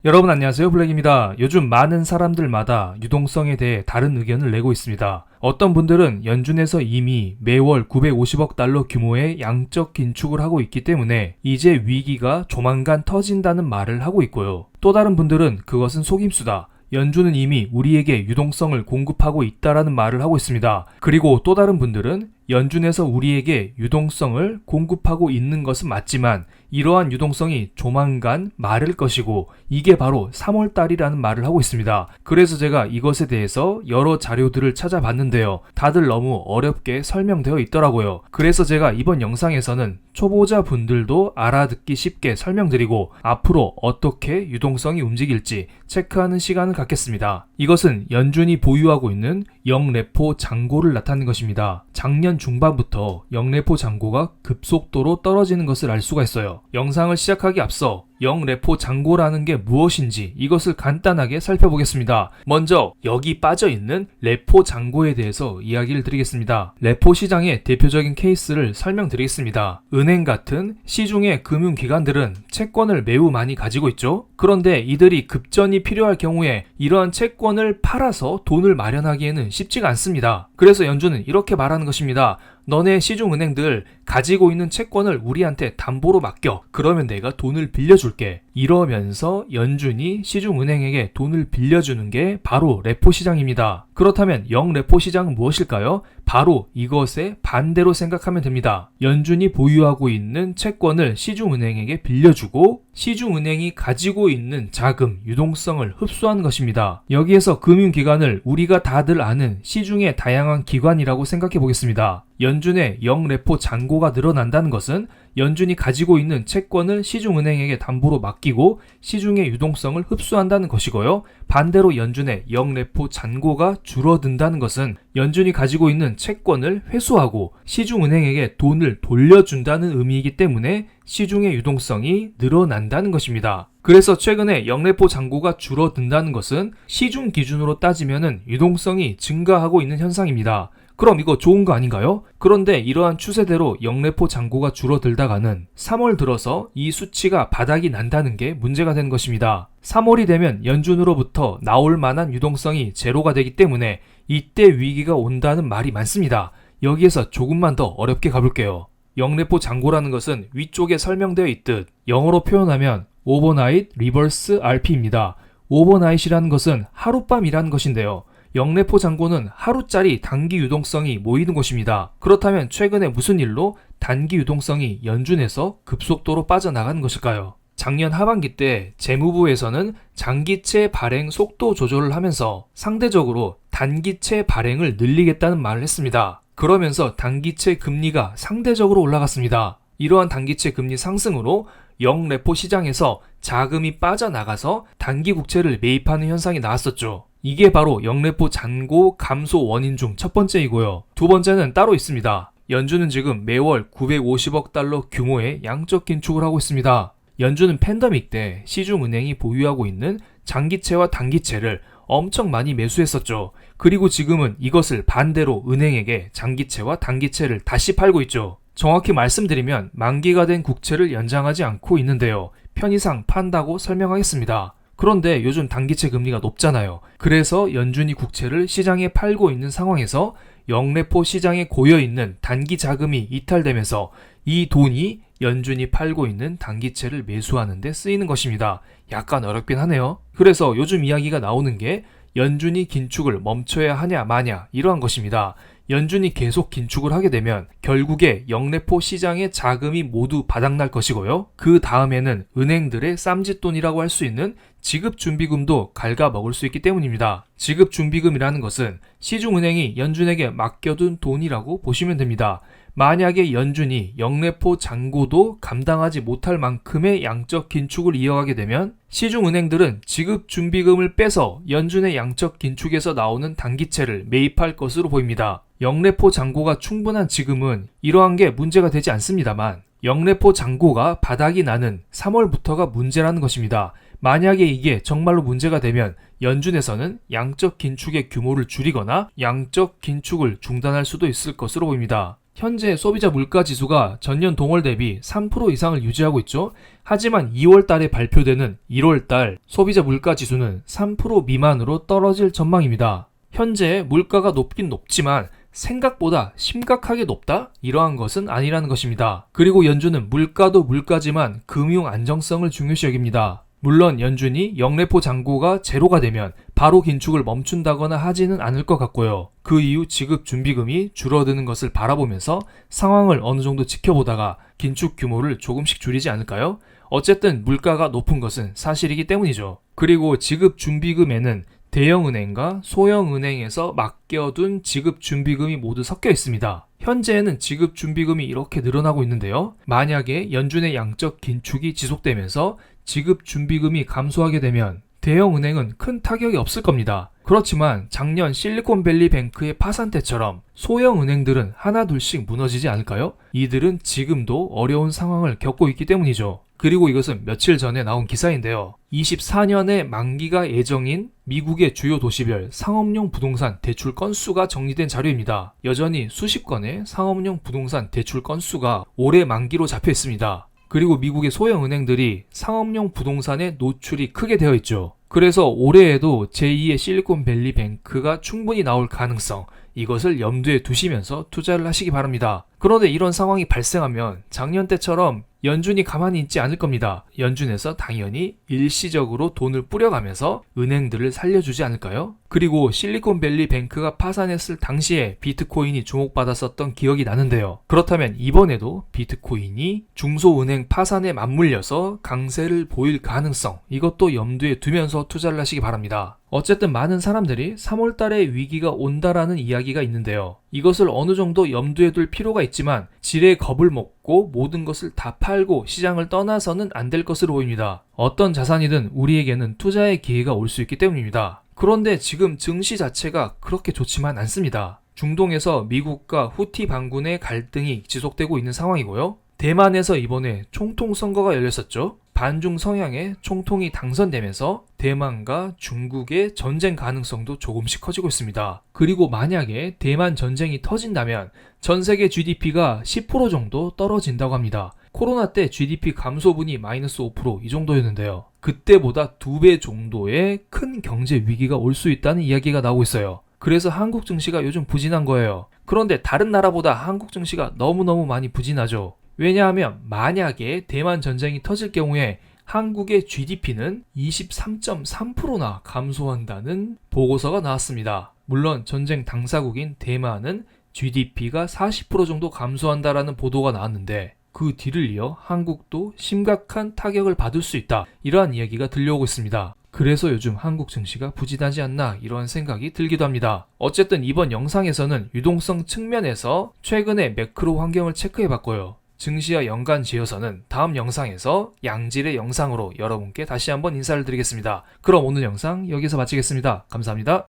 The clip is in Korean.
여러분 안녕하세요, 블랙입니다. 요즘 많은 사람들마다 유동성에 대해 다른 의견을 내고 있습니다. 어떤 분들은 연준에서 이미 매월 950억 달러 규모의 양적 긴축을 하고 있기 때문에 이제 위기가 조만간 터진다는 말을 하고 있고요. 또 다른 분들은 그것은 속임수다. 연준은 이미 우리에게 유동성을 공급하고 있다라는 말을 하고 있습니다. 그리고 또 다른 분들은 연준에서 우리에게 유동성을 공급하고 있는 것은 맞지만 이러한 유동성이 조만간 마를 것이고 이게 바로 3월달이라는 말을 하고 있습니다. 그래서 제가 이것에 대해서 여러 자료들을 찾아봤는데요. 다들 너무 어렵게 설명되어 있더라고요. 그래서 제가 이번 영상에서는 초보자 분들도 알아듣기 쉽게 설명드리고 앞으로 어떻게 유동성이 움직일지 체크하는 시간을 갖겠습니다. 이것은 연준이 보유하고 있는 영레포 잔고를 나타내는 것입니다. 작년 중반부터 영레포 잔고가 급속도로 떨어지는 것을 알 수가 있어요. 영상을 시작하기 앞서 영레포 잔고라는 게 무엇인지 이것을 간단하게 살펴보겠습니다. 먼저 여기 빠져있는 레포 잔고에 대해서 이야기를 드리겠습니다. 레포 시장의 대표적인 케이스를 설명드리겠습니다. 은행 같은 시중의 금융기관들은 채권을 매우 많이 가지고 있죠. 그런데 이들이 급전이 필요할 경우에 이러한 채권을 팔아서 돈을 마련하기에는 쉽지가 않습니다. 그래서 연준은 이렇게 말하는 것입니다. 너네 시중은행들 가지고 있는 채권을 우리한테 담보로 맡겨. 그러면 내가 돈을 빌려줄게. 이러면서 연준이 시중은행에게 돈을 빌려주는 게 바로 레포 시장입니다. 그렇다면 영레포 시장은 무엇일까요? 바로 이것의 반대로 생각하면 됩니다. 연준이 보유하고 있는 채권을 시중은행에게 빌려주고 시중은행이 가지고 있는 자금, 유동성을 흡수하는 것입니다. 여기에서 금융기관을 우리가 다들 아는 시중의 다양한 기관이라고 생각해 보겠습니다. 연준의 영레포 잔고가 늘어난다는 것은 연준이 가지고 있는 채권을 시중은행에게 담보로 맡기고 시중의 유동성을 흡수한다는 것이고요. 반대로 연준의 영레포 잔고가 줄어든다는 것은 연준이 가지고 있는 채권을 회수하고 시중은행에게 돈을 돌려준다는 의미이기 때문에 시중의 유동성이 늘어난다는 것입니다. 그래서 최근에 영레포 잔고가 줄어든다는 것은 시중 기준으로 따지면 유동성이 증가하고 있는 현상입니다. 그럼 이거 좋은 거 아닌가요? 그런데 이러한 추세대로 영레포 잔고가 줄어들다가는 3월 들어서 이 수치가 바닥이 난다는 게 문제가 되는 것입니다. 3월이 되면 연준으로부터 나올 만한 유동성이 제로가 되기 때문에 이때 위기가 온다는 말이 많습니다. 여기에서 조금만 더 어렵게 가볼게요. 영레포 잔고라는 것은 위쪽에 설명되어 있듯 영어로 표현하면 Overnight Reverse RP입니다. Overnight이라는 것은 하룻밤이라는 것인데요. 영레포 잔고는 하루짜리 단기 유동성이 모이는 곳입니다. 그렇다면 최근에 무슨 일로 단기 유동성이 연준에서 급속도로 빠져나가는 것일까요? 작년 하반기 때 재무부에서는 장기채 발행 속도 조절을 하면서 상대적으로 단기채 발행을 늘리겠다는 말을 했습니다. 그러면서 단기채 금리가 상대적으로 올라갔습니다. 이러한 단기채 금리 상승으로 영레포 시장에서 자금이 빠져나가서 단기 국채를 매입하는 현상이 나왔었죠. 이게 바로 영레포 잔고 감소 원인 중 첫 번째이고요. 두 번째는 따로 있습니다. 연준은 지금 매월 950억 달러 규모의 양적 긴축을 하고 있습니다. 연준은 팬데믹 때 시중은행이 보유하고 있는 장기채와 단기채를 엄청 많이 매수했었죠. 그리고 지금은 이것을 반대로 은행에게 장기채와 단기채를 다시 팔고 있죠. 정확히 말씀드리면 만기가 된 국채를 연장하지 않고 있는데요. 편의상 판다고 설명하겠습니다. 그런데 요즘 단기채 금리가 높잖아요. 그래서 연준이 국채를 시장에 팔고 있는 상황에서 영레포 시장에 고여있는 단기 자금이 이탈되면서 이 돈이 연준이 팔고 있는 단기채를 매수하는 데 쓰이는 것입니다. 약간 어렵긴 하네요. 그래서 요즘 이야기가 나오는 게 연준이 긴축을 멈춰야 하냐 마냐 이러한 것입니다. 연준이 계속 긴축을 하게 되면 결국에 영레포 시장의 자금이 모두 바닥날 것이고요. 그 다음에는 은행들의 쌈짓돈이라고 할 수 있는 지급준비금도 갉아먹을 수 있기 때문입니다. 지급준비금이라는 것은 시중은행이 연준에게 맡겨둔 돈이라고 보시면 됩니다. 만약에 연준이 영레포 잔고도 감당하지 못할 만큼의 양적 긴축을 이어가게 되면 시중은행들은 지급준비금을 빼서 연준의 양적 긴축에서 나오는 단기채를 매입할 것으로 보입니다. 영레포 잔고가 충분한 지금은 이러한 게 문제가 되지 않습니다만 영레포 잔고가 바닥이 나는 3월부터가 문제라는 것입니다. 만약에 이게 정말로 문제가 되면 연준에서는 양적 긴축의 규모를 줄이거나 양적 긴축을 중단할 수도 있을 것으로 보입니다. 현재 소비자 물가 지수가 전년 동월 대비 3% 이상을 유지하고 있죠. 하지만 2월 달에 발표되는 1월 달 소비자 물가 지수는 3% 미만으로 떨어질 전망입니다. 현재 물가가 높긴 높지만 생각보다 심각하게 높다? 이러한 것은 아니라는 것입니다. 그리고 연준은 물가도 물가지만 금융 안정성을 중요시 여깁니다. 물론 연준이 영래포 잔고가 제로가 되면 바로 긴축을 멈춘다거나 하지는 않을 것 같고요. 그 이후 지급 준비금이 줄어드는 것을 바라보면서 상황을 어느 정도 지켜보다가 긴축 규모를 조금씩 줄이지 않을까요? 어쨌든 물가가 높은 것은 사실이기 때문이죠. 그리고 지급 준비금에는 대형은행과 소형은행에서 맡겨둔 지급준비금이 모두 섞여 있습니다. 현재는 지급준비금이 이렇게 늘어나고 있는데요. 만약에 연준의 양적 긴축이 지속되면서 지급준비금이 감소하게 되면 대형은행은 큰 타격이 없을 겁니다. 그렇지만 작년 실리콘밸리 뱅크의 파산 때처럼 소형은행들은 하나둘씩 무너지지 않을까요? 이들은 지금도 어려운 상황을 겪고 있기 때문이죠. 그리고 이것은 며칠 전에 나온 기사인데요. 24년에 만기가 예정인 미국의 주요 도시별 상업용 부동산 대출 건수가 정리된 자료입니다. 여전히 수십 건의 상업용 부동산 대출 건수가 올해 만기로 잡혀 있습니다. 그리고 미국의 소형 은행들이 상업용 부동산에 노출이 크게 되어 있죠. 그래서 올해에도 제2의 실리콘밸리 뱅크가 충분히 나올 가능성, 이것을 염두에 두시면서 투자를 하시기 바랍니다. 그런데 이런 상황이 발생하면 작년 때처럼 연준이 가만히 있지 않을 겁니다. 연준에서 당연히 일시적으로 돈을 뿌려가면서 은행들을 살려주지 않을까요? 그리고 실리콘밸리 뱅크가 파산했을 당시에 비트코인이 주목받았었던 기억이 나는데요. 그렇다면 이번에도 비트코인이 중소은행 파산에 맞물려서 강세를 보일 가능성, 이것도 염두에 두면서 투자를 하시기 바랍니다. 어쨌든 많은 사람들이 3월 달에 위기가 온다라는 이야기가 있는데요. 이것을 어느 정도 염두에 둘 필요가 있지만 지레 겁을 먹고 모든 것을 다 팔고 시장을 떠나서는 안 될 것으로 보입니다. 어떤 자산이든 우리에게는 투자의 기회가 올 수 있기 때문입니다. 그런데 지금 증시 자체가 그렇게 좋지만 않습니다. 중동에서 미국과 후티 반군의 갈등이 지속되고 있는 상황이고요. 대만에서 이번에 총통 선거가 열렸었죠. 반중 성향의 총통이 당선되면서 대만과 중국의 전쟁 가능성도 조금씩 커지고 있습니다. 그리고 만약에 대만 전쟁이 터진다면 전 세계 GDP가 10% 정도 떨어진다고 합니다. 코로나 때 GDP 감소분이 마이너스 5% 이 정도였는데요. 그때보다 2배 정도의 큰 경제 위기가 올 수 있다는 이야기가 나오고 있어요. 그래서 한국 증시가 요즘 부진한 거예요. 그런데 다른 나라보다 한국 증시가 너무너무 많이 부진하죠. 왜냐하면 만약에 대만 전쟁이 터질 경우에 한국의 GDP는 23.3%나 감소한다는 보고서가 나왔습니다. 물론 전쟁 당사국인 대만은 GDP가 40% 정도 감소한다라는 보도가 나왔는데 그 뒤를 이어 한국도 심각한 타격을 받을 수 있다. 이러한 이야기가 들려오고 있습니다. 그래서 요즘 한국 증시가 부진하지 않나 이러한 생각이 들기도 합니다. 어쨌든 이번 영상에서는 유동성 측면에서 최근의 매크로 환경을 체크해봤고요. 증시와 연관 지어서는 다음 영상에서 양질의 영상으로 여러분께 다시 한번 인사를 드리겠습니다. 그럼 오늘 영상 여기서 마치겠습니다. 감사합니다.